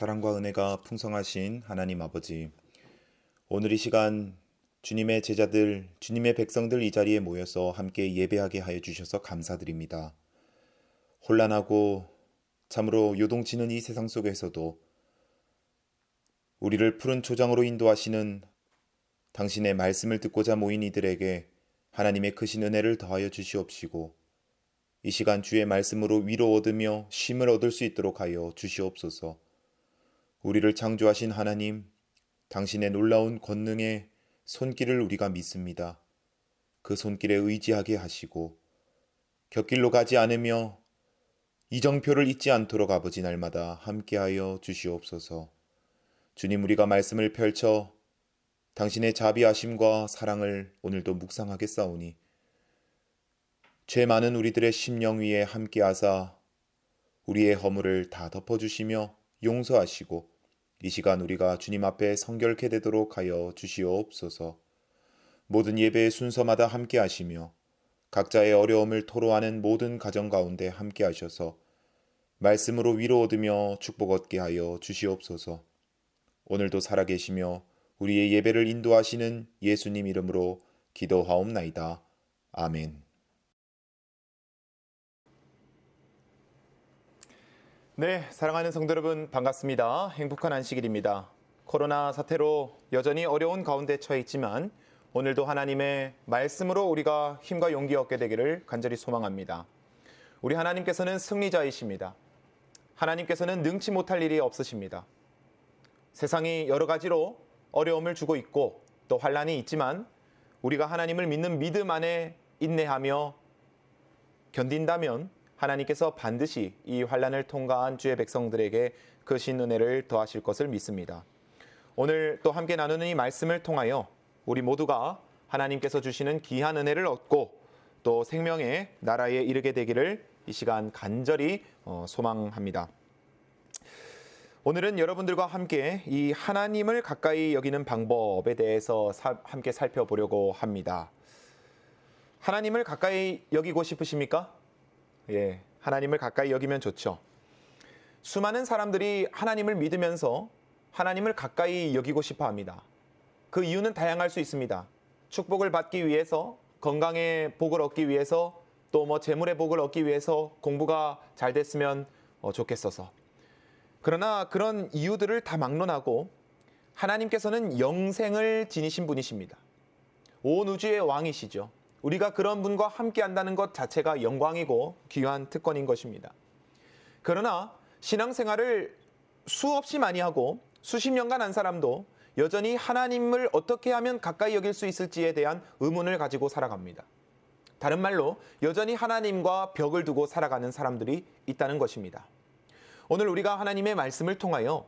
사랑과 은혜가 풍성하신 하나님 아버지, 오늘 이 시간 주님의 제자들, 주님의 백성들 이 자리에 모여서 함께 예배하게 하여 주셔서 감사드립니다. 혼란하고 참으로 요동치는 이 세상 속에서도 우리를 푸른 초장으로 인도하시는 당신의 말씀을 듣고자 모인 이들에게 하나님의 크신 은혜를 더하여 주시옵시고, 이 시간 주의 말씀으로 위로 얻으며 쉼을 얻을 수 있도록 하여 주시옵소서. 우리를 창조하신 하나님, 당신의 놀라운 권능의 손길을 우리가 믿습니다. 그 손길에 의지하게 하시고 곁길로 가지 않으며 이정표를 잊지 않도록 아버지 날마다 함께하여 주시옵소서. 주님, 우리가 말씀을 펼쳐 당신의 자비하심과 사랑을 오늘도 묵상하겠사오니 죄 많은 우리들의 심령 위에 함께하사 우리의 허물을 다 덮어주시며 용서하시고 이 시간 우리가 주님 앞에 성결케 되도록 하여 주시옵소서. 모든 예배의 순서마다 함께하시며 각자의 어려움을 토로하는 모든 가정 가운데 함께하셔서 말씀으로 위로 얻으며 축복 얻게 하여 주시옵소서. 오늘도 살아계시며 우리의 예배를 인도하시는 예수님 이름으로 기도하옵나이다. 아멘. 네, 사랑하는 성도 여러분 반갑습니다. 행복한 안식일입니다. 코로나 사태로 여전히 어려운 가운데 처해 있지만 오늘도 하나님의 말씀으로 우리가 힘과 용기 얻게 되기를 간절히 소망합니다. 우리 하나님께서는 승리자이십니다. 하나님께서는 능치 못할 일이 없으십니다. 세상이 여러 가지로 어려움을 주고 있고 또 환난이 있지만 우리가 하나님을 믿는 믿음 안에 인내하며 견딘다면 하나님께서 반드시 이 환난을 통과한 주의 백성들에게 크신 은혜를 더하실 것을 믿습니다. 오늘 또 함께 나누는 이 말씀을 통하여 우리 모두가 하나님께서 주시는 귀한 은혜를 얻고 또 생명의 나라에 이르게 되기를 이 시간 간절히 소망합니다. 오늘은 여러분들과 함께 이 하나님을 가까이 여기는 방법에 대해서 함께 살펴보려고 합니다. 하나님을 가까이 여기고 싶으십니까? 예, 하나님을 가까이 여기면 좋죠. 수많은 사람들이 하나님을 믿으면서 하나님을 가까이 여기고 싶어 합니다. 그 이유는 다양할 수 있습니다. 축복을 받기 위해서, 건강의 복을 얻기 위해서, 또 재물의 복을 얻기 위해서, 공부가 잘 됐으면 좋겠어서. 그러나 그런 이유들을 다 막론하고 하나님께서는 영생을 지니신 분이십니다. 온 우주의 왕이시죠. 우리가 그런 분과 함께 한다는 것 자체가 영광이고 귀한 특권인 것입니다. 그러나 신앙생활을 수없이 많이 하고 수십 년간 한 사람도 여전히 하나님을 어떻게 하면 가까이 여길 수 있을지에 대한 의문을 가지고 살아갑니다. 다른 말로 여전히 하나님과 벽을 두고 살아가는 사람들이 있다는 것입니다. 오늘 우리가 하나님의 말씀을 통하여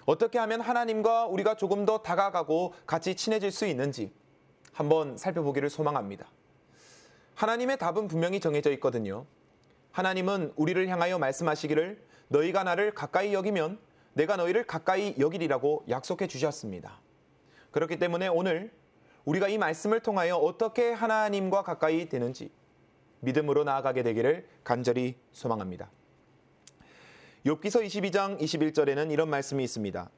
어떻게 하면 하나님과 우리가 조금 더 다가가고 같이 친해질 수 있는지 한번 살펴보기를 소망합니다. 하나님의 답은 분명히 정해져 있거든요. 하나님은 우리를 향하여 말씀하시기를 너희가 나를 가까이 여기면 내가 너희를 가까이 여기리라고 약속해 주셨습니다. 그렇기 때문에 오늘 우리가 이 말씀을 통하여 어떻게 하나님과 가까이 되는지 믿음으로 나아가게 되기를 간절히 소망합니다. 욥기서 22장 21절에는 이런 말씀이 있습니다.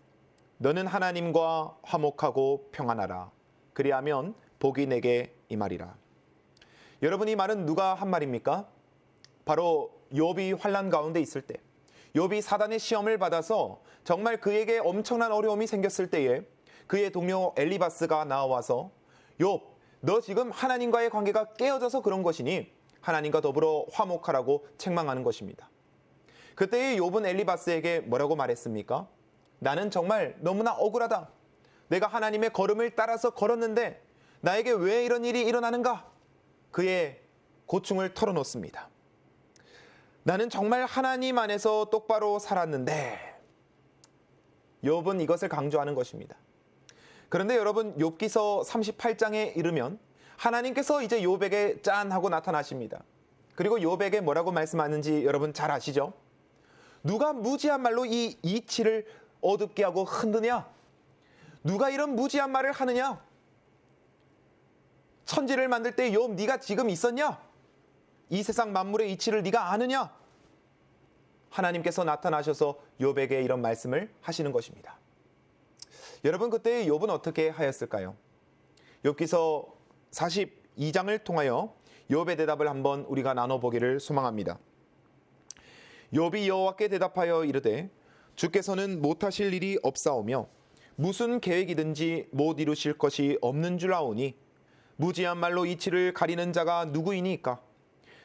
너는 하나님과 화목하고 평안하라. 그리하면 복이 내게 임하리라. 여러분, 이 말은 누가 한 말입니까? 바로 욥이 환난 가운데 있을 때, 욥이 사단의 시험을 받아서 정말 그에게 엄청난 어려움이 생겼을 때에 그의 동료 엘리바스가 나와서 욥, 너 지금 하나님과의 관계가 깨어져서 그런 것이니 하나님과 더불어 화목하라고 책망하는 것입니다. 그때의 욥은 엘리바스에게 뭐라고 말했습니까? 나는 정말 너무나 억울하다. 내가 하나님의 걸음을 따라서 걸었는데 나에게 왜 이런 일이 일어나는가? 그의 고충을 털어놓습니다. 나는 정말 하나님 안에서 똑바로 살았는데, 욥은 이것을 강조하는 것입니다. 그런데 여러분, 욥기서 38장에 이르면 하나님께서 이제 욥에게 짠 하고 나타나십니다. 그리고 욥에게 뭐라고 말씀하는지 여러분 잘 아시죠? 누가 무지한 말로 이 이치를 어둡게 하고 흔드냐? 누가 이런 무지한 말을 하느냐? 천지를 만들 때 욥 네가 지금 있었냐? 이 세상 만물의 이치를 네가 아느냐? 하나님께서 나타나셔서 욥에게 이런 말씀을 하시는 것입니다. 여러분, 그때 욥은 어떻게 하였을까요? 욥기서 42장을 통하여 욥의 대답을 한번 우리가 나눠보기를 소망합니다. 욥이 여호와께 대답하여 이르되 주께서는 못하실 일이 없사오며 무슨 계획이든지 못 이루실 것이 없는 줄 아오니 무지한 말로 이치를 가리는 자가 누구이니까?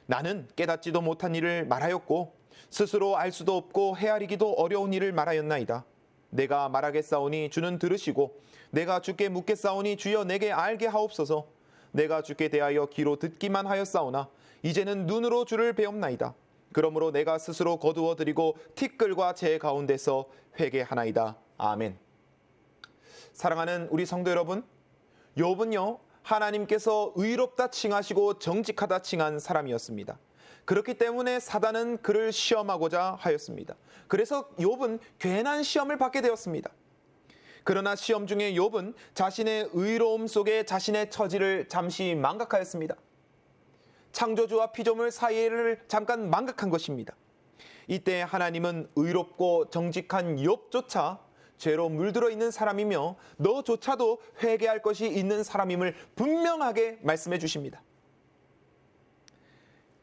나는 깨닫지도 못한 일을 말하였고 스스로 알 수도 없고 헤아리기도 어려운 일을 말하였나이다. 내가 말하겠사오니 주는 들으시고 내가 주께 묻겠사오니 주여 내게 알게 하옵소서. 내가 주께 대하여 귀로 듣기만 하였사오나 이제는 눈으로 주를 배옵나이다. 그러므로 내가 스스로 거두어드리고 티끌과 제 가운데서 회개하나이다. 아멘. 사랑하는 우리 성도 여러분, 욥은요 하나님께서 의롭다 칭하시고 정직하다 칭한 사람이었습니다. 그렇기 때문에 사단은 그를 시험하고자 하였습니다. 그래서 욥은 괜한 시험을 받게 되었습니다. 그러나 시험 중에 욥은 자신의 의로움 속에 자신의 처지를 잠시 망각하였습니다. 창조주와 피조물 사이를 잠깐 망각한 것입니다. 이때 하나님은 의롭고 정직한 욥조차 죄로 물들어 있는 사람이며 너조차도 회개할 것이 있는 사람임을 분명하게 말씀해 주십니다.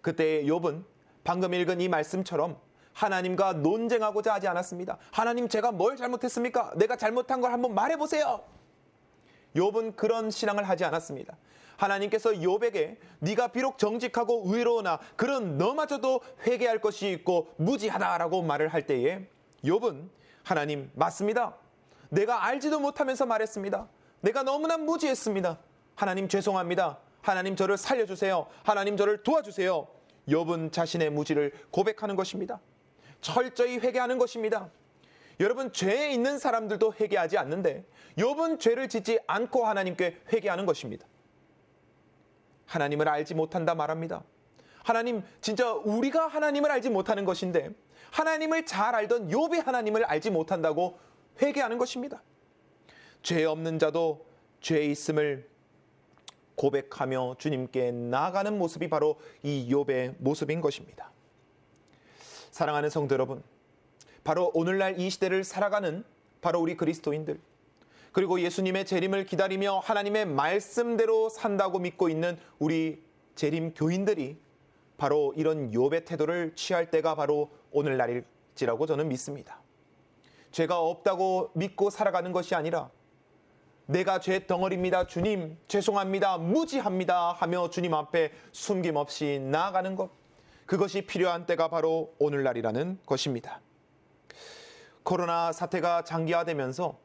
그때 욥은 방금 읽은 이 말씀처럼 하나님과 논쟁하고자 하지 않았습니다. 하나님, 제가 뭘 잘못했습니까? 내가 잘못한 걸 한번 말해보세요. 욥은 그런 신앙을 하지 않았습니다. 하나님께서 욥에게 네가 비록 정직하고 의로우나 그런 너마저도 회개할 것이 있고 무지하다라고 말을 할 때에 욥은 하나님, 맞습니다. 내가 알지도 못하면서 말했습니다. 내가 너무나 무지했습니다. 하나님, 죄송합니다. 하나님, 저를 살려주세요. 하나님, 저를 도와주세요. 욥은 자신의 무지를 고백하는 것입니다. 철저히 회개하는 것입니다. 여러분, 죄에 있는 사람들도 회개하지 않는데 욥은 죄를 짓지 않고 하나님께 회개하는 것입니다. 하나님을 알지 못한다 말합니다. 하나님, 진짜 우리가 하나님을 알지 못하는 것인데 하나님을 잘 알던 욥이 하나님을 알지 못한다고 회개하는 것입니다. 죄 없는 자도 죄 있음을 고백하며 주님께 나아가는 모습이 바로 이 욥의 모습인 것입니다. 사랑하는 성도 여러분, 바로 오늘날 이 시대를 살아가는 바로 우리 그리스도인들, 그리고 예수님의 재림을 기다리며 하나님의 말씀대로 산다고 믿고 있는 우리 재림 교인들이 바로 이런 욥의 태도를 취할 때가 바로 오늘날일지라고 저는 믿습니다. 죄가 없다고 믿고 살아가는 것이 아니라 내가 죄 덩어리입니다. 주님, 죄송합니다. 무지합니다. 하며 주님 앞에 숨김없이 나아가는 것, 그것이 필요한 때가 바로 오늘날이라는 것입니다. 코로나 사태가 장기화되면서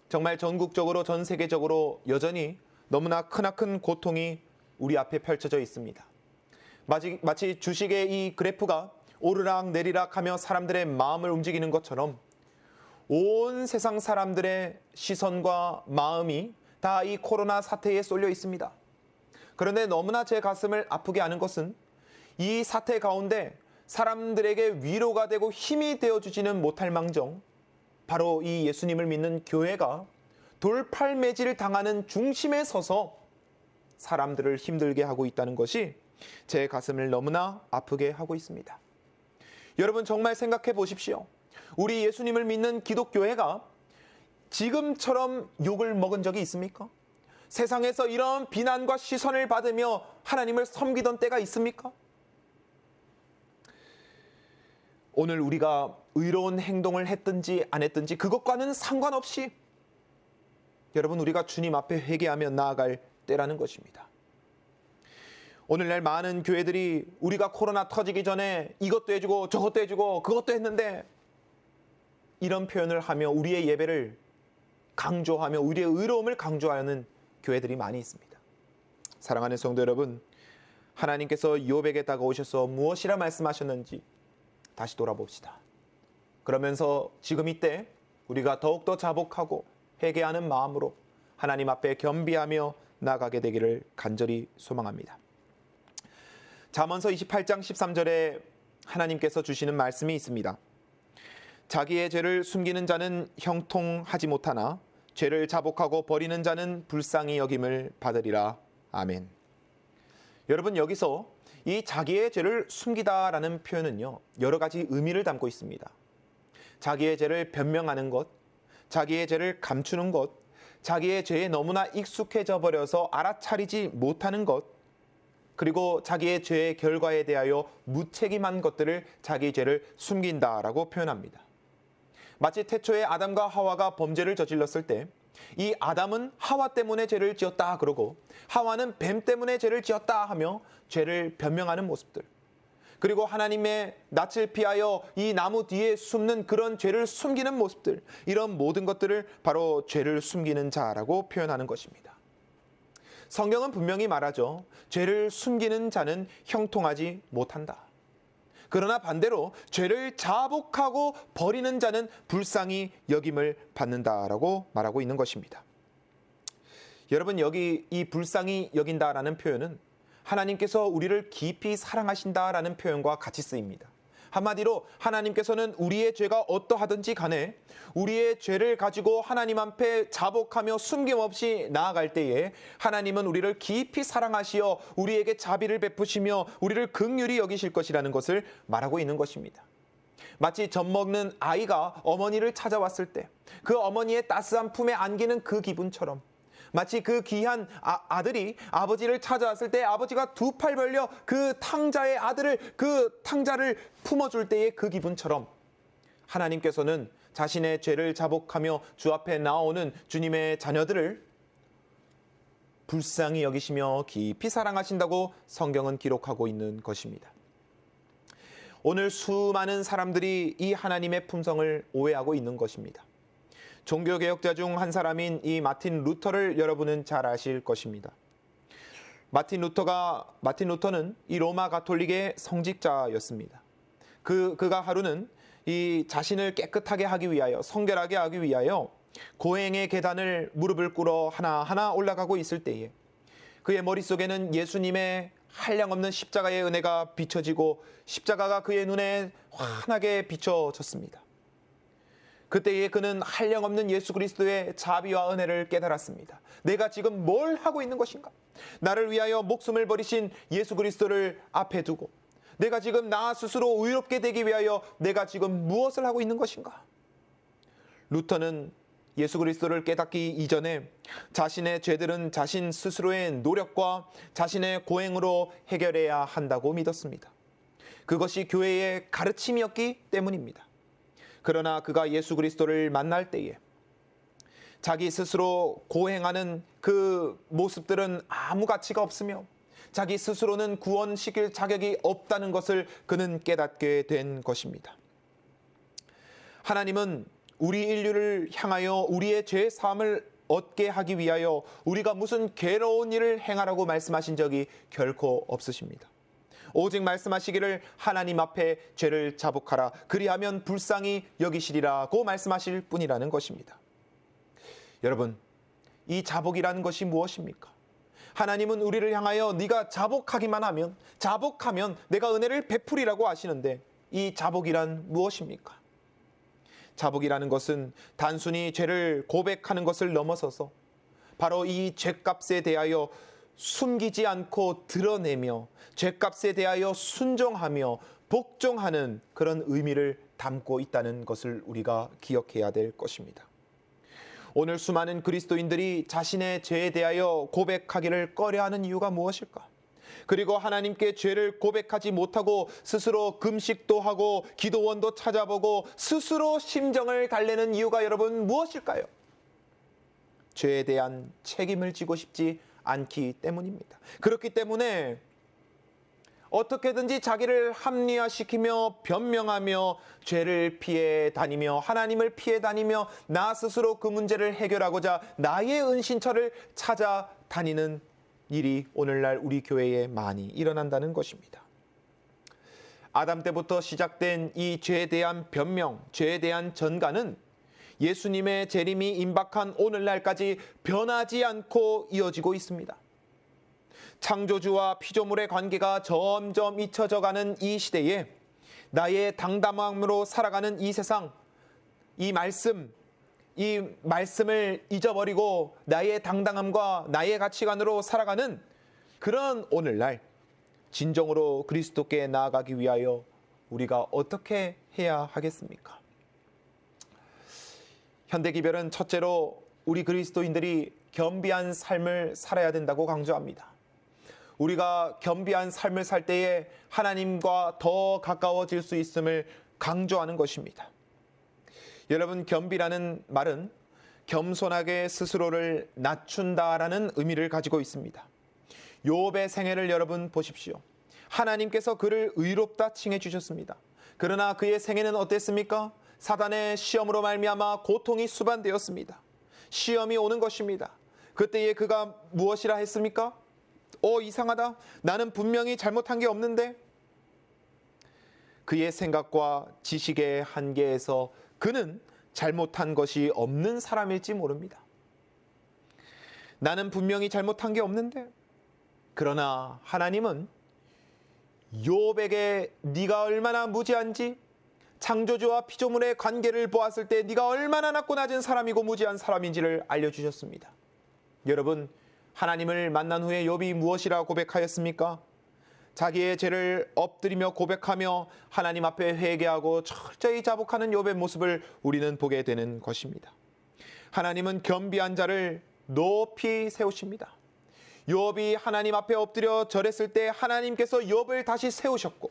정말 전국적으로 전 세계적으로 여전히 너무나 크나큰 고통이 우리 앞에 펼쳐져 있습니다. 마치 주식의 이 그래프가 오르락 내리락 하며 사람들의 마음을 움직이는 것처럼 온 세상 사람들의 시선과 마음이 다 이 코로나 사태에 쏠려 있습니다. 그런데 너무나 제 가슴을 아프게 하는 것은 이 사태 가운데 사람들에게 위로가 되고 힘이 되어주지는 못할 망정 바로 이 예수님을 믿는 교회가 돌팔매질을 당하는 중심에 서서 사람들을 힘들게 하고 있다는 것이 제 가슴을 너무나 아프게 하고 있습니다. 여러분, 정말 생각해 보십시오. 우리 예수님을 믿는 기독교회가 지금처럼 욕을 먹은 적이 있습니까? 세상에서 이런 비난과 시선을 받으며 하나님을 섬기던 때가 있습니까? 오늘 우리가 의로운 행동을 했든지 안 했든지 그것과는 상관없이 여러분, 우리가 주님 앞에 회개하며 나아갈 때라는 것입니다. 오늘날 많은 교회들이 우리가 코로나 터지기 전에 이것도 해주고 저것도 해주고 그것도 했는데 이런 표현을 하며 우리의 예배를 강조하며 우리의 의로움을 강조하는 교회들이 많이 있습니다. 사랑하는 성도 여러분, 하나님께서 욥에게 다가오셔서 무엇이라 말씀하셨는지 다시 돌아봅시다. 그러면서 지금 이때 우리가 더욱더 자복하고 회개하는 마음으로 하나님 앞에 겸비하며 나가게 되기를 간절히 소망합니다. 잠언서 28장 13절에 하나님께서 주시는 말씀이 있습니다. 자기의 죄를 숨기는 자는 형통하지 못하나 죄를 자복하고 버리는 자는 불쌍히 여김을 받으리라. 아멘. 여러분, 여기서 이 자기의 죄를 숨기다라는 표현은요, 여러 가지 의미를 담고 있습니다. 자기의 죄를 변명하는 것, 자기의 죄를 감추는 것, 자기의 죄에 너무나 익숙해져 버려서 알아차리지 못하는 것, 그리고 자기의 죄의 결과에 대하여 무책임한 것들을 자기의 죄를 숨긴다라고 표현합니다. 마치 태초에 아담과 하와가 범죄를 저질렀을 때 이 아담은 하와 때문에 죄를 지었다 그러고 하와는 뱀 때문에 죄를 지었다 하며 죄를 변명하는 모습들, 그리고 하나님의 낯을 피하여 이 나무 뒤에 숨는 그런 죄를 숨기는 모습들, 이런 모든 것들을 바로 죄를 숨기는 자라고 표현하는 것입니다. 성경은 분명히 말하죠. 죄를 숨기는 자는 형통하지 못한다. 그러나 반대로 죄를 자복하고 버리는 자는 불쌍히 여김을 받는다라고 말하고 있는 것입니다. 여러분, 여기 이 불쌍히 여긴다라는 표현은 하나님께서 우리를 깊이 사랑하신다라는 표현과 같이 쓰입니다. 한마디로 하나님께서는 우리의 죄가 어떠하든지 간에 우리의 죄를 가지고 하나님 앞에 자복하며 숨김없이 나아갈 때에 하나님은 우리를 깊이 사랑하시어 우리에게 자비를 베푸시며 우리를 긍휼히 여기실 것이라는 것을 말하고 있는 것입니다. 마치 젖 먹는 아이가 어머니를 찾아왔을 때 그 어머니의 따스한 품에 안기는 그 기분처럼, 마치 그 귀한 아들이 아버지를 찾아왔을 때 아버지가 두 팔 벌려 그 탕자의 아들을, 그 탕자를 품어줄 때의 그 기분처럼 하나님께서는 자신의 죄를 자복하며 주 앞에 나오는 주님의 자녀들을 불쌍히 여기시며 깊이 사랑하신다고 성경은 기록하고 있는 것입니다. 오늘 수많은 사람들이 이 하나님의 품성을 오해하고 있는 것입니다. 종교개혁자 중 한 사람인 이 마틴 루터를 여러분은 잘 아실 것입니다. 마틴 루터는 이 로마 가톨릭의 성직자였습니다. 그가 하루는 이 자신을 깨끗하게 하기 위하여, 성결하게 하기 위하여 고행의 계단을 무릎을 꿇어 하나하나 올라가고 있을 때에 그의 머릿속에는 예수님의 한량없는 십자가의 은혜가 비춰지고 십자가가 그의 눈에 환하게 비춰졌습니다. 그때에 그는 한량없는 예수 그리스도의 자비와 은혜를 깨달았습니다. 내가 지금 뭘 하고 있는 것인가? 나를 위하여 목숨을 버리신 예수 그리스도를 앞에 두고 내가 지금 나 스스로 의롭게 되기 위하여 내가 지금 무엇을 하고 있는 것인가? 루터는 예수 그리스도를 깨닫기 이전에 자신의 죄들은 자신 스스로의 노력과 자신의 고행으로 해결해야 한다고 믿었습니다. 그것이 교회의 가르침이었기 때문입니다. 그러나 그가 예수 그리스도를 만날 때에 자기 스스로 고행하는 그 모습들은 아무 가치가 없으며 자기 스스로는 구원시킬 자격이 없다는 것을 그는 깨닫게 된 것입니다. 하나님은 우리 인류를 향하여 우리의 죄 사함을 얻게 하기 위하여 우리가 무슨 괴로운 일을 행하라고 말씀하신 적이 결코 없으십니다. 오직 말씀하시기를 하나님 앞에 죄를 자복하라, 그리하면 불쌍히 여기시리라고 말씀하실 뿐이라는 것입니다. 여러분, 이 자복이라는 것이 무엇입니까? 하나님은 우리를 향하여 네가 자복하면 내가 은혜를 베풀이라고 하시는데 이 자복이란 무엇입니까? 자복이라는 것은 단순히 죄를 고백하는 것을 넘어서서 바로 이 죄값에 대하여 숨기지 않고 드러내며 죄값에 대하여 순종하며 복종하는 그런 의미를 담고 있다는 것을 우리가 기억해야 될 것입니다. 오늘 수많은 그리스도인들이 자신의 죄에 대하여 고백하기를 꺼려하는 이유가 무엇일까? 그리고 하나님께 죄를 고백하지 못하고 스스로 금식도 하고 기도원도 찾아보고 스스로 심정을 달래는 이유가 여러분 무엇일까요? 죄에 대한 책임을 지고 싶지 않기 때문입니다. 그렇기 때문에 어떻게든지 자기를 합리화시키며 변명하며 죄를 피해 다니며 하나님을 피해 다니며 나 스스로 그 문제를 해결하고자 나의 은신처를 찾아다니는 일이 오늘날 우리 교회에 많이 일어난다는 것입니다. 아담 때부터 시작된 이 죄에 대한 변명, 죄에 대한 전가는 예수님의 재림이 임박한 오늘날까지 변하지 않고 이어지고 있습니다. 창조주와 피조물의 관계가 점점 잊혀져가는 이 시대에 나의 당담함으로 살아가는 이 세상, 이 말씀을 잊어버리고 나의 당당함과 나의 가치관으로 살아가는 그런 오늘날, 진정으로 그리스도께 나아가기 위하여 우리가 어떻게 해야 하겠습니까? 현대기별은 첫째로 우리 그리스도인들이 겸비한 삶을 살아야 된다고 강조합니다. 우리가 겸비한 삶을 살 때에 하나님과 더 가까워질 수 있음을 강조하는 것입니다. 여러분, 겸비라는 말은 겸손하게 스스로를 낮춘다라는 의미를 가지고 있습니다. 욥의 생애를 여러분 보십시오. 하나님께서 그를 의롭다 칭해 주셨습니다. 그러나 그의 생애는 어땠습니까? 사단의 시험으로 말미암아 고통이 수반되었습니다. 시험이 오는 것입니다. 그때에 그가 무엇이라 했습니까? 이상하다. 나는 분명히 잘못한 게 없는데. 그의 생각과 지식의 한계에서 그는 잘못한 것이 없는 사람일지 모릅니다. 나는 분명히 잘못한 게 없는데. 그러나 하나님은 욥에게 네가 얼마나 무지한지, 창조주와 피조물의 관계를 보았을 때 네가 얼마나 낮고 낮은 사람이고 무지한 사람인지를 알려주셨습니다. 여러분, 하나님을 만난 후에 욥이 무엇이라 고백하였습니까? 자기의 죄를 엎드리며 고백하며 하나님 앞에 회개하고 철저히 자복하는 욥의 모습을 우리는 보게 되는 것입니다. 하나님은 겸비한 자를 높이 세우십니다. 욥이 하나님 앞에 엎드려 절했을 때 하나님께서 욥을 다시 세우셨고,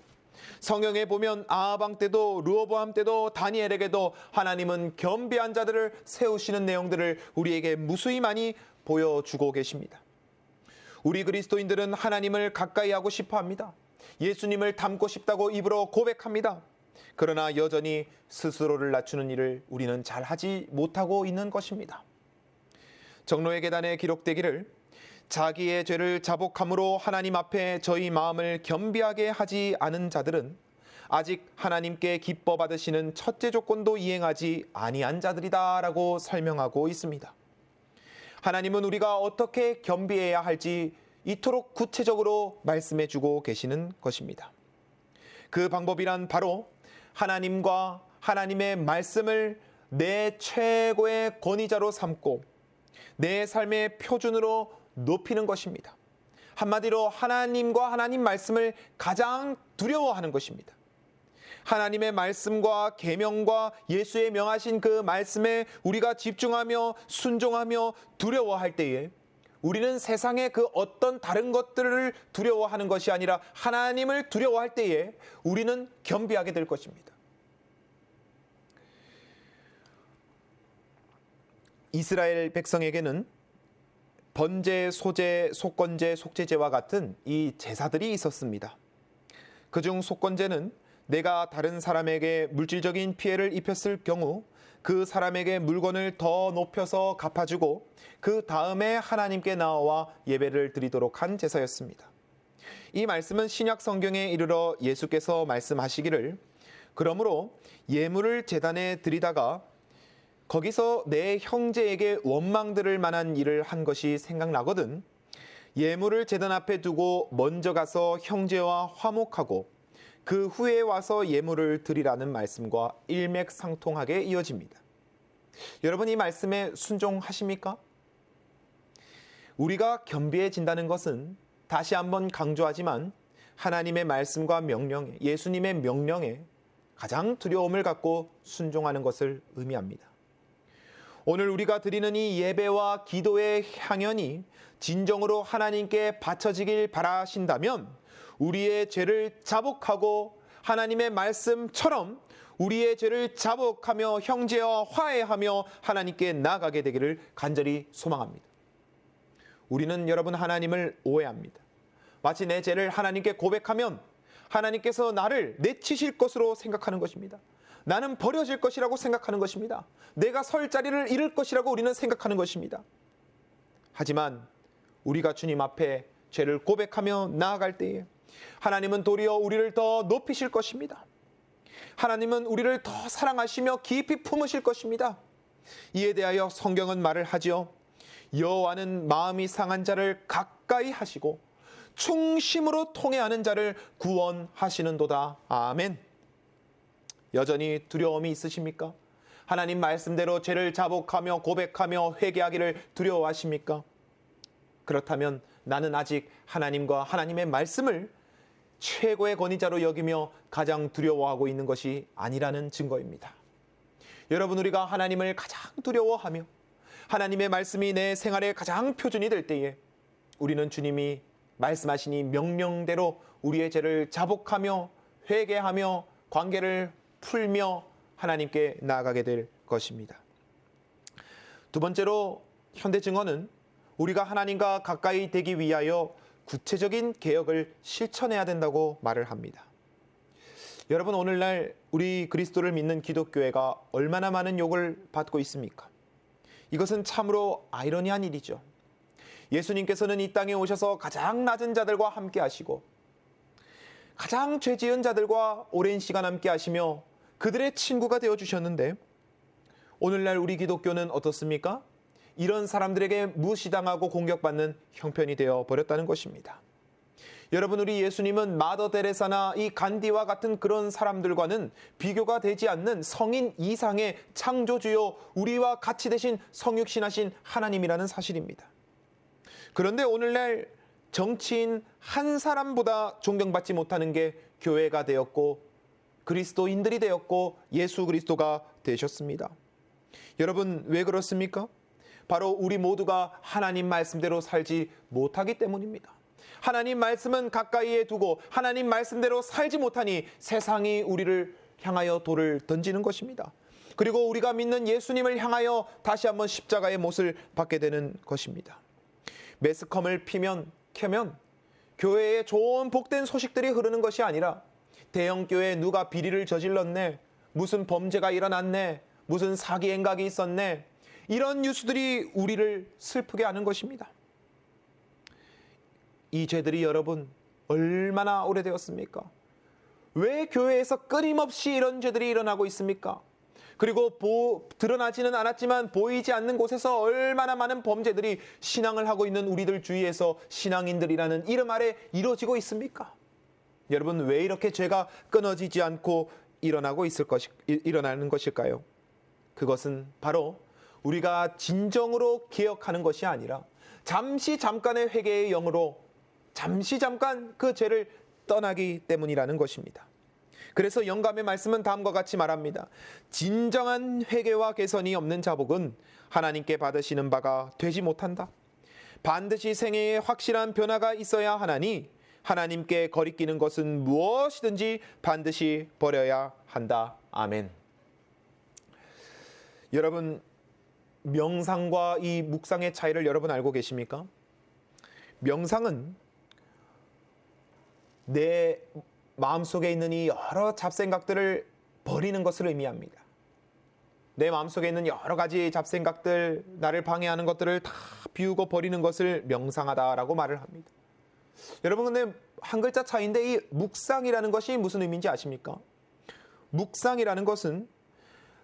성경에 보면 아하방 때도 르호보암 때도 다니엘에게도 하나님은 겸비한 자들을 세우시는 내용들을 우리에게 무수히 많이 보여주고 계십니다. 우리 그리스도인들은 하나님을 가까이 하고 싶어 합니다. 예수님을 닮고 싶다고 입으로 고백합니다. 그러나 여전히 스스로를 낮추는 일을 우리는 잘 하지 못하고 있는 것입니다. 정로의 계단에 기록되기를 자기의 죄를 자복함으로 하나님 앞에 저희 마음을 겸비하게 하지 않은 자들은 아직 하나님께 기뻐 받으시는 첫째 조건도 이행하지 아니한 자들이다라고 설명하고 있습니다. 하나님은 우리가 어떻게 겸비해야 할지 이토록 구체적으로 말씀해 주고 계시는 것입니다. 그 방법이란 바로 하나님과 하나님의 말씀을 내 최고의 권위자로 삼고 내 삶의 표준으로 높이는 것입니다. 한마디로 하나님과 하나님 말씀을 가장 두려워하는 것입니다. 하나님의 말씀과 계명과 예수의 명하신 그 말씀에 우리가 집중하며 순종하며 두려워할 때에 우리는 세상의 그 어떤 다른 것들을 두려워하는 것이 아니라 하나님을 두려워할 때에 우리는 겸비하게 될 것입니다. 이스라엘 백성에게는 번제, 소제, 속건제, 속죄제와 같은 이 제사들이 있었습니다. 그중 속건제는 내가 다른 사람에게 물질적인 피해를 입혔을 경우 그 사람에게 물건을 더 높여서 갚아주고 그 다음에 하나님께 나와 예배를 드리도록 한 제사였습니다. 이 말씀은 신약 성경에 이르러 예수께서 말씀하시기를 그러므로 예물을 제단에 드리다가 거기서 내 형제에게 원망 들을 만한 일을 한 것이 생각나거든 예물을 제단 앞에 두고 먼저 가서 형제와 화목하고 그 후에 와서 예물을 드리라는 말씀과 일맥상통하게 이어집니다. 여러분, 이 말씀에 순종하십니까? 우리가 겸비해진다는 것은 다시 한번 강조하지만 하나님의 말씀과 명령에, 예수님의 명령에 가장 두려움을 갖고 순종하는 것을 의미합니다. 오늘 우리가 드리는 이 예배와 기도의 향연이 진정으로 하나님께 바쳐지길 바라신다면 우리의 죄를 자복하고 하나님의 말씀처럼 우리의 죄를 자복하며 형제와 화해하며 하나님께 나아가게 되기를 간절히 소망합니다. 우리는 여러분 하나님을 오해합니다. 마치 내 죄를 하나님께 고백하면 하나님께서 나를 내치실 것으로 생각하는 것입니다. 나는 버려질 것이라고 생각하는 것입니다. 내가 설 자리를 잃을 것이라고 우리는 생각하는 것입니다. 하지만 우리가 주님 앞에 죄를 고백하며 나아갈 때에 하나님은 도리어 우리를 더 높이실 것입니다. 하나님은 우리를 더 사랑하시며 깊이 품으실 것입니다. 이에 대하여 성경은 말을 하지요. 여호와는 마음이 상한 자를 가까이 하시고 충심으로 통회하는 자를 구원하시는도다. 아멘. 여전히 두려움이 있으십니까? 하나님 말씀대로 죄를 자복하며 고백하며 회개하기를 두려워하십니까? 그렇다면 나는 아직 하나님과 하나님의 말씀을 최고의 권위자로 여기며 가장 두려워하고 있는 것이 아니라는 증거입니다. 여러분, 우리가 하나님을 가장 두려워하며 하나님의 말씀이 내 생활의 가장 표준이 될 때에 우리는 주님이 말씀하신 이 명령대로 우리의 죄를 자복하며 회개하며 관계를 풀며 하나님께 나아가게 될 것입니다. 두 번째로 현대 증언은 우리가 하나님과 가까이 되기 위하여 구체적인 개혁을 실천해야 된다고 말을 합니다. 여러분, 오늘날 우리 그리스도를 믿는 기독교회가 얼마나 많은 욕을 받고 있습니까? 이것은 참으로 아이러니한 일이죠. 예수님께서는 이 땅에 오셔서 가장 낮은 자들과 함께 하시고 가장 죄 지은 자들과 오랜 시간 함께 하시며 그들의 친구가 되어주셨는데 오늘날 우리 기독교는 어떻습니까? 이런 사람들에게 무시당하고 공격받는 형편이 되어 버렸다는 것입니다. 여러분, 우리 예수님은 마더 데레사나 이 간디와 같은 그런 사람들과는 비교가 되지 않는 성인 이상의 창조주요 우리와 같이 되신 성육신하신 하나님이라는 사실입니다. 그런데 오늘날 정치인 한 사람보다 존경받지 못하는 게 교회가 되었고 그리스도인들이 되었고 예수 그리스도가 되셨습니다. 여러분, 왜 그렇습니까? 바로 우리 모두가 하나님 말씀대로 살지 못하기 때문입니다. 하나님 말씀은 가까이에 두고 하나님 말씀대로 살지 못하니 세상이 우리를 향하여 돌을 던지는 것입니다. 그리고 우리가 믿는 예수님을 향하여 다시 한번 십자가의 못을 받게 되는 것입니다. 매스컴을 켜면 교회에 좋은 복된 소식들이 흐르는 것이 아니라 대형교회에 누가 비리를 저질렀네, 무슨 범죄가 일어났네, 무슨 사기 행각이 있었네, 이런 뉴스들이 우리를 슬프게 하는 것입니다. 이 죄들이 여러분 얼마나 오래되었습니까? 왜 교회에서 끊임없이 이런 죄들이 일어나고 있습니까? 그리고 드러나지는 않았지만 보이지 않는 곳에서 얼마나 많은 범죄들이 신앙을 하고 있는 우리들 주위에서 신앙인들이라는 이름 아래 이루어지고 있습니까? 여러분, 왜 이렇게 죄가 끊어지지 않고 일어나는 것일까요? 그것은 바로 우리가 진정으로 개혁하는 것이 아니라 잠깐의 회개의 영으로 잠깐 그 죄를 떠나기 때문이라는 것입니다. 그래서 영감의 말씀은 다음과 같이 말합니다. 진정한 회개와 개선이 없는 자복은 하나님께 받으시는 바가 되지 못한다. 반드시 생애에 확실한 변화가 있어야 하나니 하나님께 거리끼는 것은 무엇이든지 반드시 버려야 한다. 아멘. 여러분, 명상과 이 묵상의 차이를 여러분 알고 계십니까? 명상은 내 마음속에 있는 이 여러 잡생각들을 버리는 것을 의미합니다. 내 마음속에 있는 여러 가지 잡생각들, 나를 방해하는 것들을 다 비우고 버리는 것을 명상하다라고 말을 합니다. 여러분, 근데 한 글자 차이인데 이 묵상이라는 것이 무슨 의미인지 아십니까? 묵상이라는 것은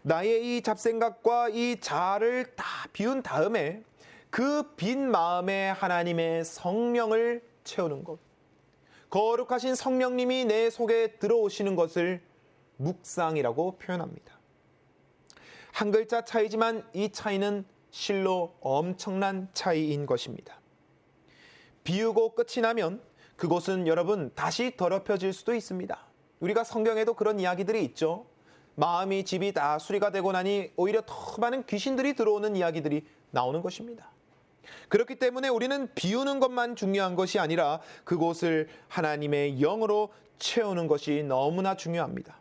나의 이 잡생각과 이 자아를 다 비운 다음에 그 빈 마음에 하나님의 성령을 채우는 것. 거룩하신 성령님이 내 속에 들어오시는 것을 묵상이라고 표현합니다. 한 글자 차이지만 이 차이는 실로 엄청난 차이인 것입니다. 비우고 끝이 나면 그곳은 여러분 다시 더럽혀질 수도 있습니다. 우리가 성경에도 그런 이야기들이 있죠. 마음이 집이 다 수리가 되고 나니 오히려 더 많은 귀신들이 들어오는 이야기들이 나오는 것입니다. 그렇기 때문에 우리는 비우는 것만 중요한 것이 아니라 그곳을 하나님의 영으로 채우는 것이 너무나 중요합니다.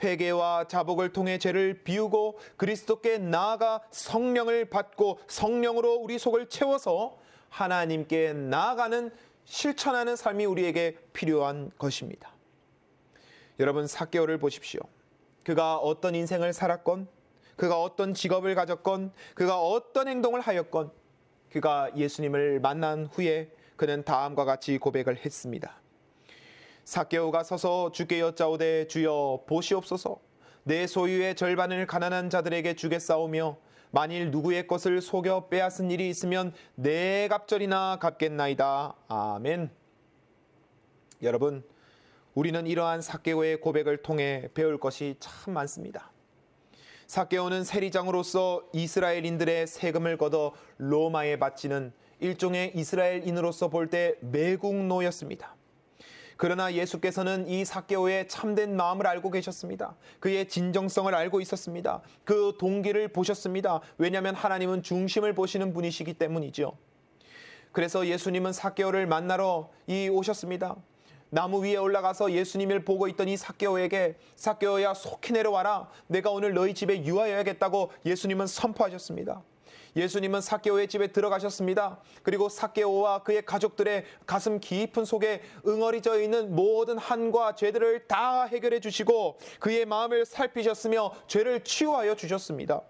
회개와 자복을 통해 죄를 비우고 그리스도께 나아가 성령을 받고 성령으로 우리 속을 채워서 하나님께 나아가는 실천하는 삶이 우리에게 필요한 것입니다. 여러분, 삭개오를 보십시오. 그가 어떤 인생을 살았건, 그가 어떤 직업을 가졌건, 그가 어떤 행동을 하였건, 그가 예수님을 만난 후에 그는 다음과 같이 고백을 했습니다. 삭개오가 서서 주께 여짜오되 주여 보시옵소서, 내 소유의 절반을 가난한 자들에게 주겠사오며 만일 누구의 것을 속여 빼앗은 일이 있으면 네 갑절이나 갚겠나이다. 아멘. 여러분, 우리는 이러한 삭개오의 고백을 통해 배울 것이 참 많습니다. 삭개오는 세리장으로서 이스라엘인들의 세금을 걷어 로마에 바치는 일종의 이스라엘인으로서 볼 때 매국노였습니다. 그러나 예수께서는 이 삭개오의 참된 마음을 알고 계셨습니다. 그의 진정성을 알고 있었습니다. 그 동기를 보셨습니다. 왜냐하면 하나님은 중심을 보시는 분이시기 때문이죠. 그래서 예수님은 삭개오를 만나러 오셨습니다. 나무 위에 올라가서 예수님을 보고 있던 이 삭개오에게 삭개오야 속히 내려와라. 내가 오늘 너희 집에 유하여야겠다고 예수님은 선포하셨습니다. 예수님은 삭개오의 집에 들어가셨습니다. 그리고 삭개오와 그의 가족들의 가슴 깊은 속에 응어리져 있는 모든 한과 죄들을 다 해결해 주시고 그의 마음을 살피셨으며 죄를 치유하여 주셨습니다.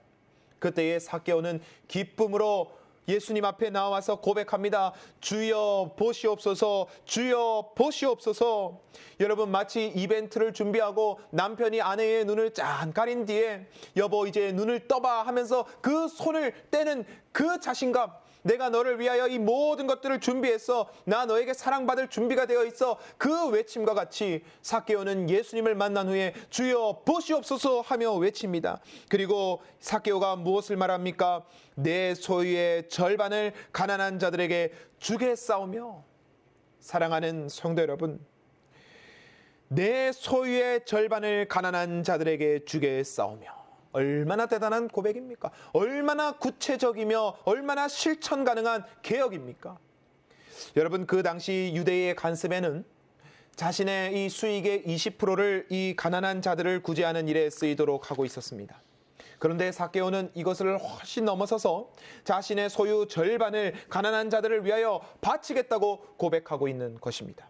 그때의 삭개오는 기쁨으로 예수님 앞에 나와서 고백합니다. 주여 보시옵소서, 주여 보시옵소서. 여러분, 마치 이벤트를 준비하고 남편이 아내의 눈을 짠 가린 뒤에 여보 이제 눈을 떠봐 하면서 그 손을 떼는 그 자신감, 내가 너를 위하여 이 모든 것들을 준비했어. 나 너에게 사랑받을 준비가 되어 있어. 그 외침과 같이 삭개오는 예수님을 만난 후에 주여 보시옵소서 하며 외칩니다. 그리고 삭개오가 무엇을 말합니까? 내 소유의 절반을 가난한 자들에게 주겠사오며. 사랑하는 성도 여러분, 내 소유의 절반을 가난한 자들에게 주겠사오며. 얼마나 대단한 고백입니까? 얼마나 구체적이며 얼마나 실천 가능한 개혁입니까? 여러분, 그 당시 유대의 관습에는 자신의 이 수익의 20%를 이 가난한 자들을 구제하는 일에 쓰이도록 하고 있었습니다. 그런데 삭개오는 이것을 훨씬 넘어서서 자신의 소유 절반을 가난한 자들을 위하여 바치겠다고 고백하고 있는 것입니다.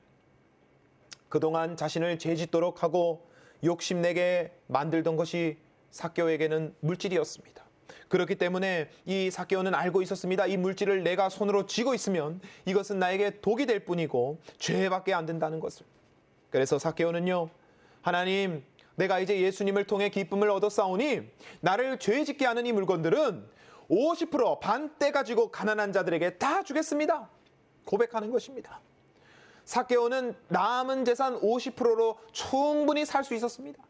그동안 자신을 죄짓도록 하고 욕심내게 만들던 것이 삭개오에게는 물질이었습니다. 그렇기 때문에 이 삭개오는 알고 있었습니다. 이 물질을 내가 손으로 쥐고 있으면 이것은 나에게 독이 될 뿐이고 죄밖에 안 된다는 것을. 그래서 삭개오는요, 하나님, 내가 이제 예수님을 통해 기쁨을 얻었사오니 나를 죄짓게 하는 이 물건들은 50% 반 떼가지고 가난한 자들에게 다 주겠습니다. 고백하는 것입니다. 삭개오는 남은 재산 50%로 충분히 살 수 있었습니다.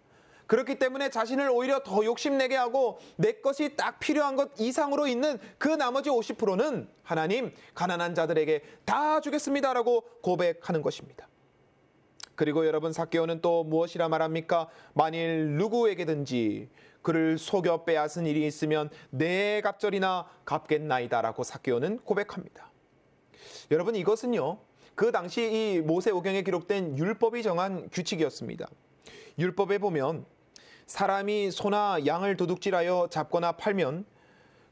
그렇기 때문에 자신을 오히려 더 욕심내게 하고 내 것이 딱 필요한 것 이상으로 있는 그 나머지 50%는 하나님, 가난한 자들에게 다 주겠습니다라고 고백하는 것입니다. 그리고 여러분, 삭개오는 또 무엇이라 말합니까? 만일 누구에게든지 그를 속여 빼앗은 일이 있으면 내 갑절이나 갚겠나이다라고 삭개오는 고백합니다. 여러분, 이것은요, 그 당시 이 모세오경에 기록된 율법이 정한 규칙이었습니다. 율법에 보면 사람이 소나 양을 도둑질하여 잡거나 팔면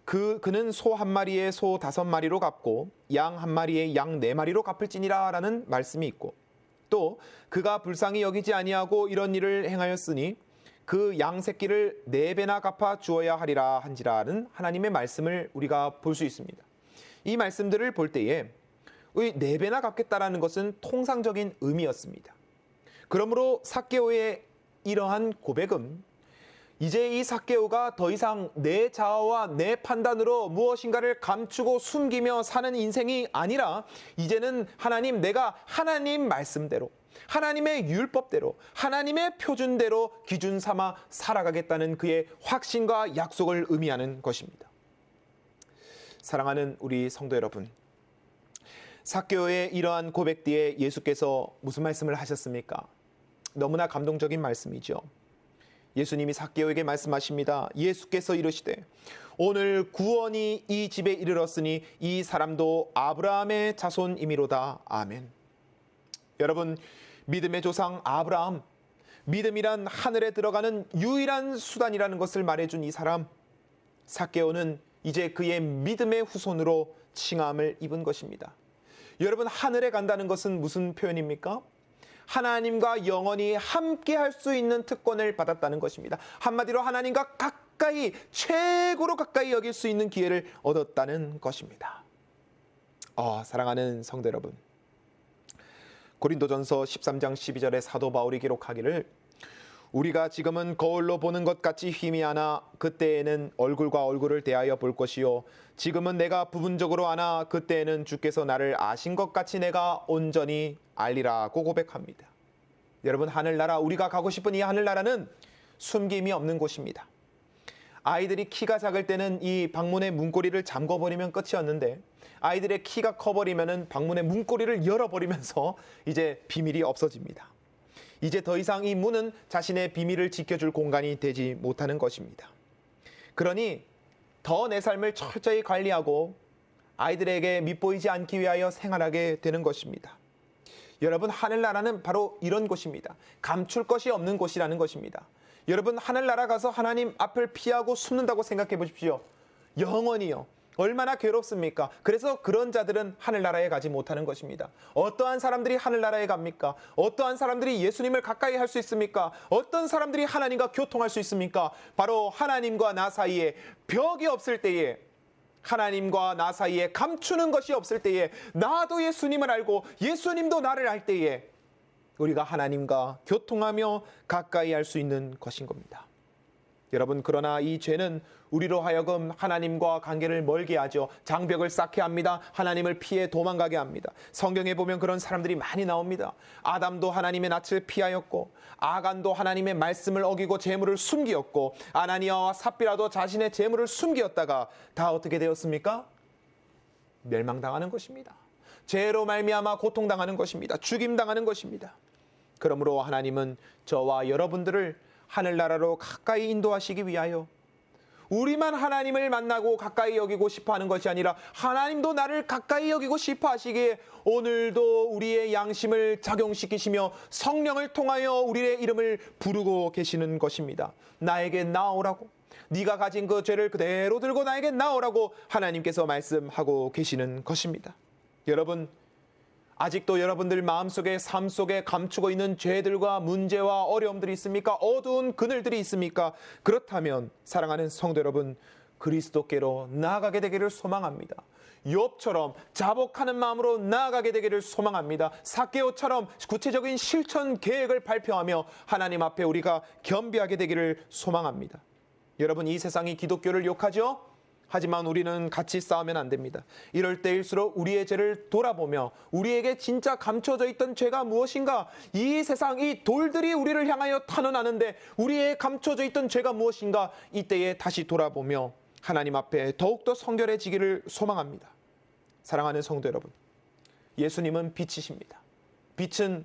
그는 소 한 마리에 소 5마리로 갚고 양 한 마리에 양 4마리로 갚을지니라 라는 말씀이 있고, 또 그가 불쌍히 여기지 아니하고 이런 일을 행하였으니 그 양 새끼를 4배나 갚아 주어야 하리라 한지라는 하나님의 말씀을 우리가 볼 수 있습니다. 이 말씀들을 볼 때에 4배나 갚겠다라는 것은 통상적인 의미였습니다. 그러므로 삭개오의 이러한 고백은 이제 이 삭개오가 더 이상 내 자아와 내 판단으로 무엇인가를 감추고 숨기며 사는 인생이 아니라 이제는 하나님, 내가 하나님 말씀대로, 하나님의 율법대로, 하나님의 표준대로 기준 삼아 살아가겠다는 그의 확신과 약속을 의미하는 것입니다. 사랑하는 우리 성도 여러분, 삭개오의 이러한 고백 뒤에 예수께서 무슨 말씀을 하셨습니까? 너무나 감동적인 말씀이죠. 예수님이 삭개오에게 말씀하십니다. 예수께서 이르시되 오늘 구원이 이 집에 이르렀으니 이 사람도 아브라함의 자손이미로다. 아멘. 여러분, 믿음의 조상 아브라함, 믿음이란 하늘에 들어가는 유일한 수단이라는 것을 말해준 이 사람, 삭개오는 이제 그의 믿음의 후손으로 칭함을 입은 것입니다. 여러분, 하늘에 간다는 것은 무슨 표현입니까? 하나님과 영원히 함께 할 수 있는 특권을 받았다는 것입니다. 한마디로 하나님과 가까이, 최고로 가까이 여길 수 있는 기회를 얻었다는 것입니다. 사랑하는 성도 여러분, 고린도전서 13장 12절에 사도 바울이 기록하기를 우리가 지금은 거울로 보는 것 같이 희미하나 그때에는 얼굴과 얼굴을 대하여 볼 것이요 지금은 내가 부분적으로 아나 그때에는 주께서 나를 아신 것 같이 내가 온전히 알리라고 고백합니다. 여러분, 하늘나라, 우리가 가고 싶은 이 하늘나라는 숨김이 없는 곳입니다. 아이들이 키가 작을 때는 이 방문의 문고리를 잠궈버리면 끝이었는데 아이들의 키가 커버리면은 방문의 문고리를 열어버리면서 이제 비밀이 없어집니다. 이제 더 이상 이 문은 자신의 비밀을 지켜줄 공간이 되지 못하는 것입니다. 그러니 더 내 삶을 철저히 관리하고 아이들에게 밉보이지 않기 위하여 생활하게 되는 것입니다. 여러분, 하늘나라는 바로 이런 곳입니다. 감출 것이 없는 곳이라는 것입니다. 여러분, 하늘나라 가서 하나님 앞을 피하고 숨는다고 생각해 보십시오. 영원히요. 얼마나 괴롭습니까? 그래서 그런 자들은 하늘나라에 가지 못하는 것입니다. 어떠한 사람들이 하늘나라에 갑니까? 어떠한 사람들이 예수님을 가까이 할 수 있습니까? 어떤 사람들이 하나님과 교통할 수 있습니까? 바로 하나님과 나 사이에 벽이 없을 때에, 하나님과 나 사이에 감추는 것이 없을 때에, 나도 예수님을 알고 예수님도 나를 알 때에 우리가 하나님과 교통하며 가까이 할 수 있는 것인 겁니다. 여러분, 그러나 이 죄는 우리로 하여금 하나님과 관계를 멀게 하죠. 장벽을 쌓게 합니다. 하나님을 피해 도망가게 합니다. 성경에 보면 그런 사람들이 많이 나옵니다. 아담도 하나님의 낯을 피하였고, 아간도 하나님의 말씀을 어기고 재물을 숨기었고, 아나니아와 삽비라도 자신의 재물을 숨기었다가 다 어떻게 되었습니까? 멸망당하는 것입니다. 죄로 말미암아 고통당하는 것입니다. 죽임당하는 것입니다. 그러므로 하나님은 저와 여러분들을 하늘나라로 가까이 인도하시기 위하여 우리만 하나님을 만나고 가까이 여기고 싶어하는 것이 아니라 하나님도 나를 가까이 여기고 싶어 하시기에 오늘도 우리의 양심을 작용시키시며 성령을 통하여 우리의 이름을 부르고 계시는 것입니다. 나에게 나오라고, 네가 가진 그 죄를 그대로 들고 나에게 나오라고 하나님께서 말씀하고 계시는 것입니다. 여러분, 아직도 여러분들 마음속에, 삶 속에 감추고 있는 죄들과 문제와 어려움들이 있습니까? 어두운 그늘들이 있습니까? 그렇다면 사랑하는 성도 여러분, 그리스도께로 나아가게 되기를 소망합니다. 욥처럼 자복하는 마음으로 나아가게 되기를 소망합니다. 삭개오처럼 구체적인 실천 계획을 발표하며 하나님 앞에 우리가 겸비하게 되기를 소망합니다. 여러분, 이 세상이 기독교를 욕하죠? 하지만 우리는 같이 싸우면 안 됩니다. 이럴 때일수록 우리의 죄를 돌아보며 우리에게 진짜 감춰져 있던 죄가 무엇인가, 이 세상 이 돌들이 우리를 향하여 탄원하는데 우리의 감춰져 있던 죄가 무엇인가, 이때에 다시 돌아보며 하나님 앞에 더욱더 성결해지기를 소망합니다. 사랑하는 성도 여러분, 예수님은 빛이십니다. 빛은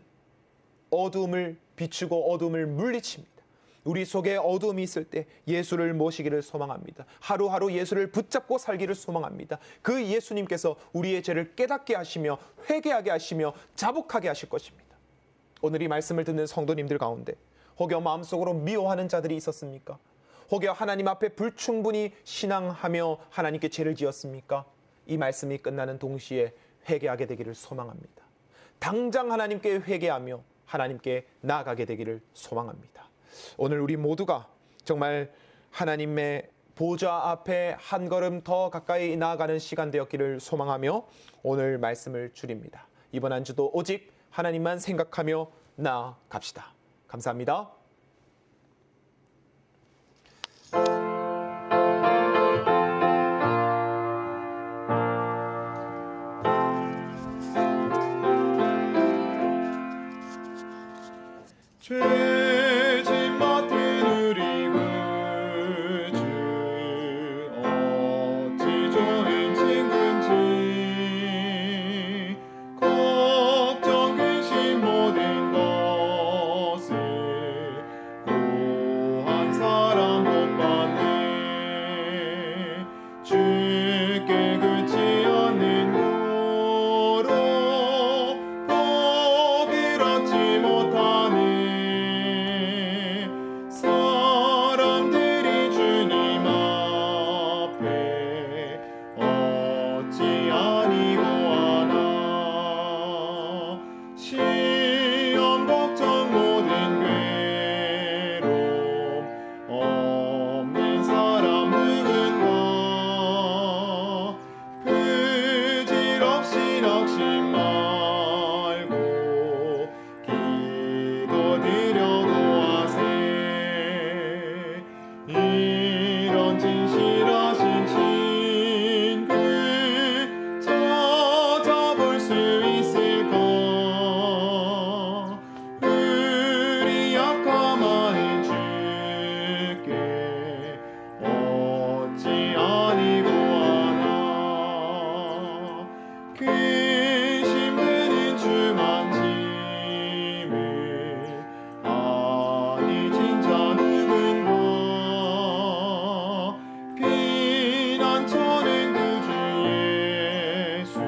어두움을 비추고 어두움을 물리칩니다. 우리 속에 어두움이 있을 때 예수를 모시기를 소망합니다. 하루하루 예수를 붙잡고 살기를 소망합니다. 그 예수님께서 우리의 죄를 깨닫게 하시며 회개하게 하시며 자복하게 하실 것입니다. 오늘 이 말씀을 듣는 성도님들 가운데 혹여 마음속으로 미워하는 자들이 있었습니까? 혹여 하나님 앞에 불충분히 신앙하며 하나님께 죄를 지었습니까? 이 말씀이 끝나는 동시에 회개하게 되기를 소망합니다. 당장 하나님께 회개하며 하나님께 나아가게 되기를 소망합니다. 오늘 우리 모두가 정말 하나님의 보좌 앞에 한 걸음 더 가까이 나아가는 시간 되었기를 소망하며 오늘 말씀을 줄입니다. 이번 한 주도 오직 하나님만 생각하며 나아갑시다. 감사합니다. 죄짐 맡은 우리 구주 어찌 좋은 친구인지 걱정 근심 모든 것을 근심되는 주만 짐을 아니 진짜 누군가 피난처는 구주 예수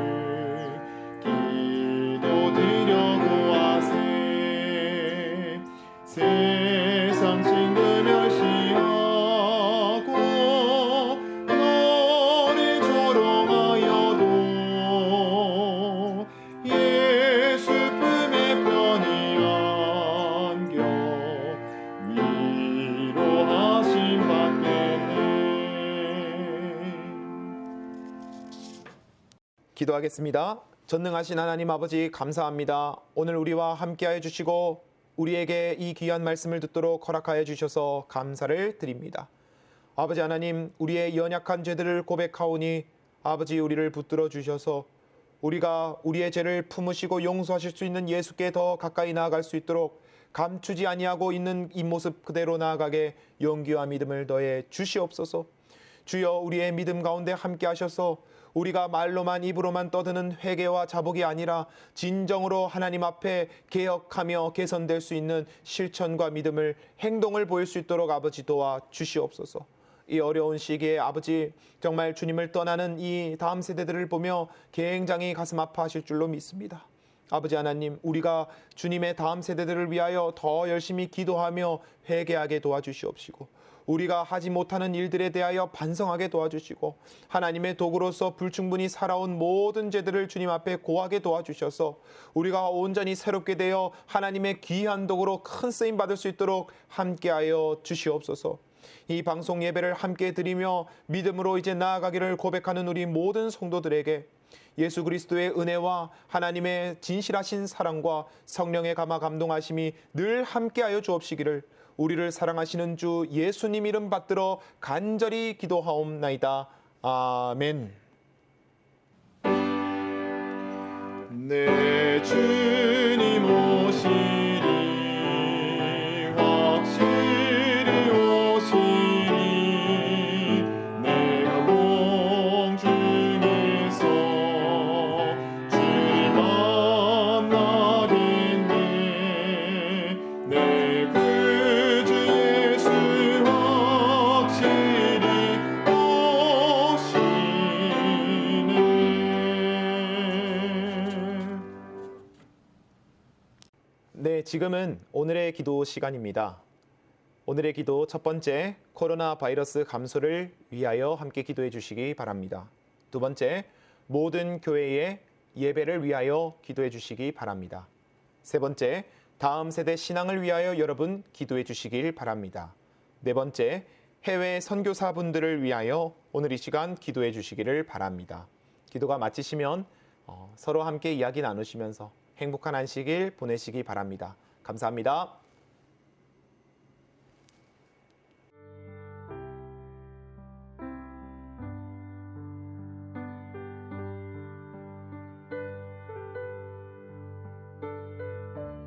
기도드려고 하세 세상 친구 멸시하고 너를 조롱하여도 예수 품에 편히 안겨 위로하심 받겠네. 기도하겠습니다. 전능하신 하나님 아버지 감사합니다. 오늘 우리와 함께하여 주시고 우리에게 이 귀한 말씀을 듣도록 허락하여 주셔서 감사를 드립니다. 아버지 하나님, 우리의 연약한 죄들을 고백하오니 아버지 우리를 붙들어 주셔서 우리가 우리의 죄를 품으시고 용서하실 수 있는 예수께 더 가까이 나아갈 수 있도록 감추지 아니하고 있는 이 모습 그대로 나아가게 용기와 믿음을 더해 주시옵소서. 주여, 우리의 믿음 가운데 함께 하셔서 우리가 말로만 입으로만 떠드는 회개와 자복이 아니라 진정으로 하나님 앞에 개혁하며 개선될 수 있는 실천과 믿음을 행동을 보일 수 있도록 아버지 도와 주시옵소서. 이 어려운 시기에 아버지 정말 주님을 떠나는 이 다음 세대들을 보며 굉장히 가슴 아파하실 줄로 믿습니다. 아버지 하나님, 우리가 주님의 다음 세대들을 위하여 더 열심히 기도하며 회개하게 도와주시옵시고 우리가 하지 못하는 일들에 대하여 반성하게 도와주시고 하나님의 도구로서 불충분히 살아온 모든 죄들을 주님 앞에 고하게 도와주셔서 우리가 온전히 새롭게 되어 하나님의 귀한 도구로 큰 쓰임 받을 수 있도록 함께하여 주시옵소서. 이 방송 예배를 함께 드리며 믿음으로 이제 나아가기를 고백하는 우리 모든 성도들에게 예수 그리스도의 은혜와 하나님의 진실하신 사랑과 성령의 감화 감동하심이 늘 함께하여 주옵시기를 우리를 사랑하시는 주 예수님 이름 받들어 간절히 기도하옵나이다. 아멘. 내 주님 오시리 확실히 오시리 내가 공중에서 주를 만나겠네 내 구주 예수 확실히 오시네. 네, 지금은 오늘의 기도 시간입니다. 오늘의 기도 첫 번째, 코로나 바이러스 감소를 위하여 함께 기도해 주시기 바랍니다. 두 번째, 모든 교회의 예배를 위하여 기도해 주시기 바랍니다. 세 번째, 다음 세대 신앙을 위하여 여러분 기도해 주시길 바랍니다. 네 번째, 해외 선교사분들을 위하여 오늘 이 시간 기도해 주시기를 바랍니다. 기도가 마치시면 서로 함께 이야기 나누시면서 행복한 안식일 보내시기 바랍니다. 감사합니다.